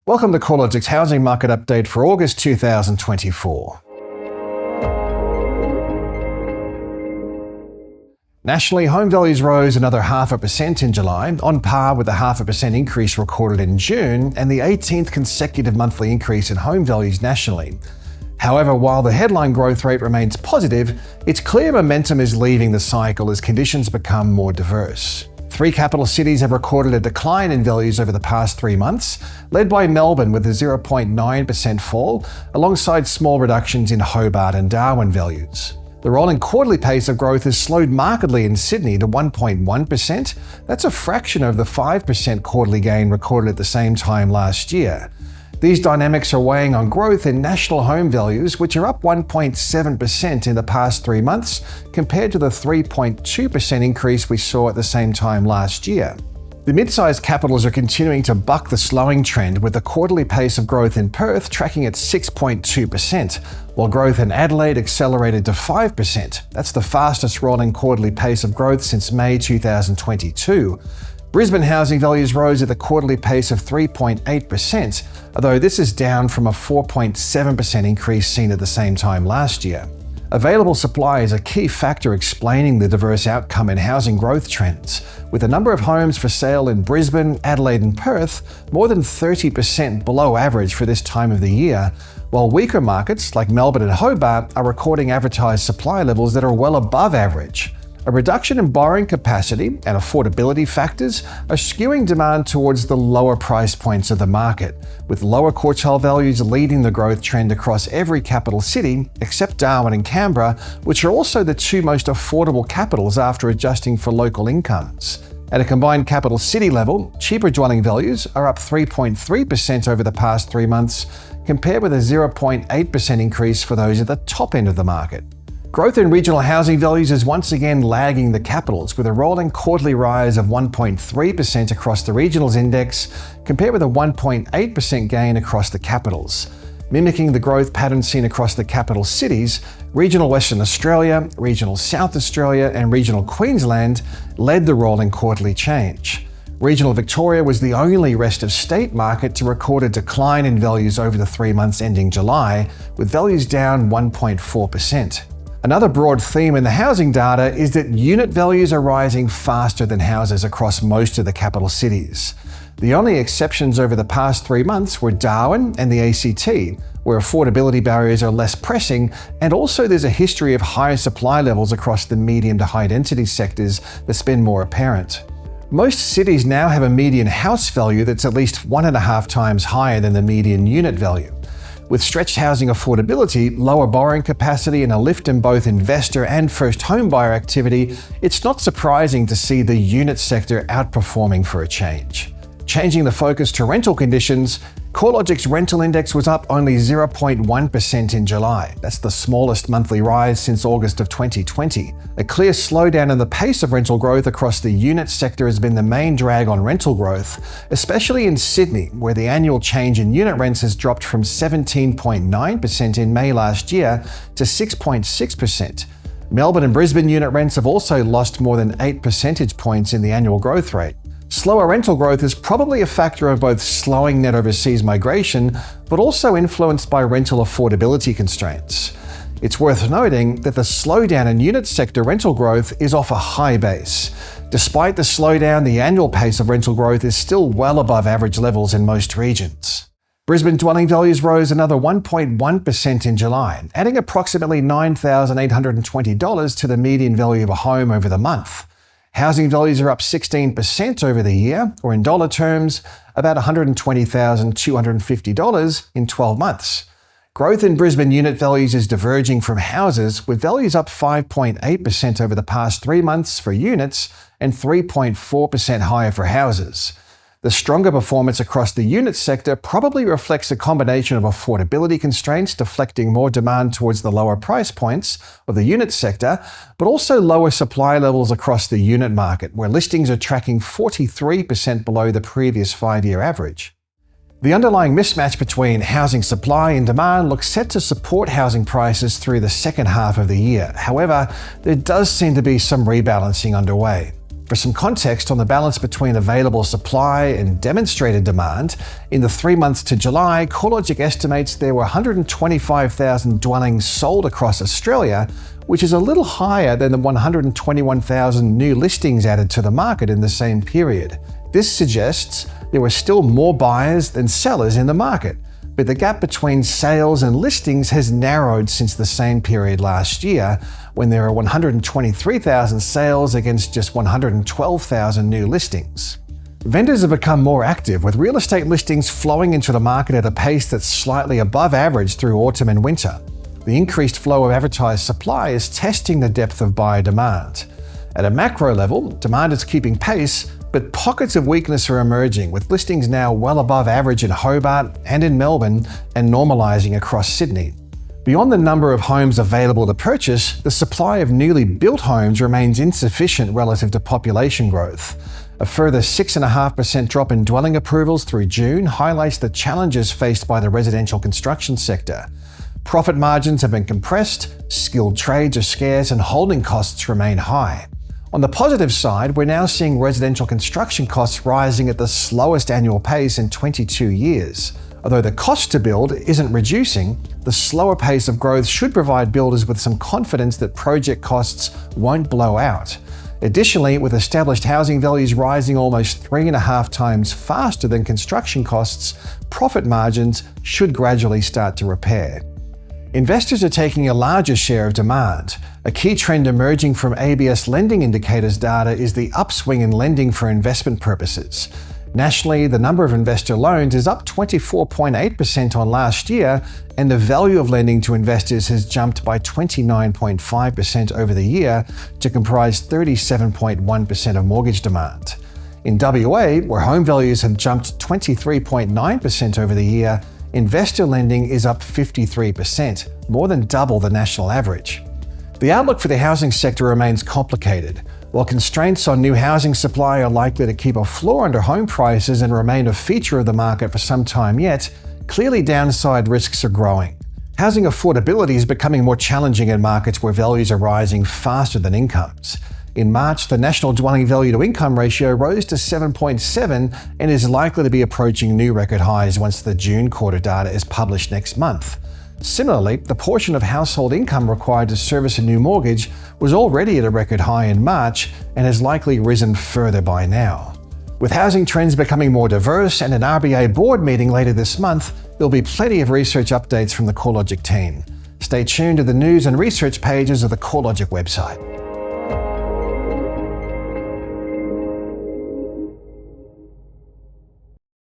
Welcome to CoreLogic's housing market update for August 2024. Nationally, home values rose another 0.5% in July, on par with the 0.5% increase recorded in June and the 18th consecutive monthly increase in home values nationally. However, while the headline growth rate remains positive, it's clear momentum is leaving the cycle as conditions become more diverse. 3 capital cities have recorded a decline in values over the past 3 months, led by Melbourne with a 0.9% fall, alongside small reductions in Hobart and Darwin values. The rolling quarterly pace of growth has slowed markedly in Sydney to 1.1%. That's a fraction of the 5% quarterly gain recorded at the same time last year. These dynamics are weighing on growth in national home values, which are up 1.7% in the past 3 months, compared to the 3.2% increase we saw at the same time last year. The mid-sized capitals are continuing to buck the slowing trend, with the quarterly pace of growth in Perth tracking at 6.2%, while growth in Adelaide accelerated to 5%. That's the fastest rolling quarterly pace of growth since May 2022. Brisbane housing values rose at the quarterly pace of 3.8%, although this is down from a 4.7% increase seen at the same time last year. Available supply is a key factor explaining the diverse outcome in housing growth trends, with the number of homes for sale in Brisbane, Adelaide and Perth more than 30% below average for this time of the year, while weaker markets like Melbourne and Hobart are recording advertised supply levels that are well above average. A reduction in borrowing capacity and affordability factors are skewing demand towards the lower price points of the market, with lower quartile values leading the growth trend across every capital city except Darwin and Canberra, which are also the 2 most affordable capitals after adjusting for local incomes. At a combined capital city level, cheaper dwelling values are up 3.3% over the past 3 months, compared with a 0.8% increase for those at the top end of the market. Growth in regional housing values is once again lagging the capitals, with a rolling quarterly rise of 1.3% across the regionals index, compared with a 1.8% gain across the capitals. Mimicking the growth pattern seen across the capital cities, regional Western Australia, regional South Australia and regional Queensland led the rolling quarterly change. Regional Victoria was the only rest of state market to record a decline in values over the 3 months ending July, with values down 1.4%. Another broad theme in the housing data is that unit values are rising faster than houses across most of the capital cities. The only exceptions over the past 3 months were Darwin and the ACT, where affordability barriers are less pressing, and also there's a history of higher supply levels across the medium to high density sectors that's been more apparent. Most cities now have a median house value that's at least 1.5 times higher than the median unit value. With stretched housing affordability, lower borrowing capacity and a lift in both investor and first home buyer activity, it's not surprising to see the unit sector outperforming for a change. Changing the focus to rental conditions, CoreLogic's rental index was up only 0.1% in July. That's the smallest monthly rise since August of 2020. A clear slowdown in the pace of rental growth across the unit sector has been the main drag on rental growth, especially in Sydney, where the annual change in unit rents has dropped from 17.9% in May last year to 6.6%. Melbourne and Brisbane unit rents have also lost more than 8 percentage points in the annual growth rate. Slower rental growth is probably a factor of both slowing net overseas migration, but also influenced by rental affordability constraints. It's worth noting that the slowdown in unit sector rental growth is off a high base. Despite the slowdown, the annual pace of rental growth is still well above average levels in most regions. Brisbane dwelling values rose another 1.1% in July, adding approximately $9,820 to the median value of a home over the month. Housing values are up 16% over the year, or in dollar terms, about $120,250 in 12 months. Growth in Brisbane unit values is diverging from houses, with values up 5.8% over the past 3 months for units and 3.4% higher for houses. The stronger performance across the unit sector probably reflects a combination of affordability constraints deflecting more demand towards the lower price points of the unit sector, but also lower supply levels across the unit market, where listings are tracking 43% below the previous 5-year average. The underlying mismatch between housing supply and demand looks set to support housing prices through the second half of the year. However, there does seem to be some rebalancing underway. For some context on the balance between available supply and demonstrated demand, in the 3 months to July, CoreLogic estimates there were 125,000 dwellings sold across Australia, which is a little higher than the 121,000 new listings added to the market in the same period. This suggests there were still more buyers than sellers in the market, but the gap between sales and listings has narrowed since the same period last year, when there are 123,000 sales against just 112,000 new listings. Vendors have become more active, with real estate listings flowing into the market at a pace that's slightly above average through autumn and winter. The increased flow of advertised supply is testing the depth of buyer demand. At a macro level, demand is keeping pace, but pockets of weakness are emerging, with listings now well above average in Hobart and in Melbourne and normalising across Sydney. Beyond the number of homes available to purchase, the supply of newly built homes remains insufficient relative to population growth. A further 6.5% drop in dwelling approvals through June highlights the challenges faced by the residential construction sector. Profit margins have been compressed, skilled trades are scarce, and holding costs remain high. On the positive side, we're now seeing residential construction costs rising at the slowest annual pace in 22 years. Although the cost to build isn't reducing, the slower pace of growth should provide builders with some confidence that project costs won't blow out. Additionally, with established housing values rising almost 3.5 times faster than construction costs, profit margins should gradually start to repair. Investors are taking a larger share of demand. A key trend emerging from ABS lending indicators data is the upswing in lending for investment purposes. Nationally, the number of investor loans is up 24.8% on last year, and the value of lending to investors has jumped by 29.5% over the year to comprise 37.1% of mortgage demand. In WA, where home values have jumped 23.9% over the year, investor lending is up 53%, more than double the national average. The outlook for the housing sector remains complicated. While constraints on new housing supply are likely to keep a floor under home prices and remain a feature of the market for some time yet, clearly downside risks are growing. Housing affordability is becoming more challenging in markets where values are rising faster than incomes. In March, the national dwelling value to income ratio rose to 7.7 and is likely to be approaching new record highs once the June quarter data is published next month. Similarly, the portion of household income required to service a new mortgage was already at a record high in March and has likely risen further by now. With housing trends becoming more diverse and an RBA board meeting later this month, there'll be plenty of research updates from the CoreLogic team. Stay tuned to the news and research pages of the CoreLogic website.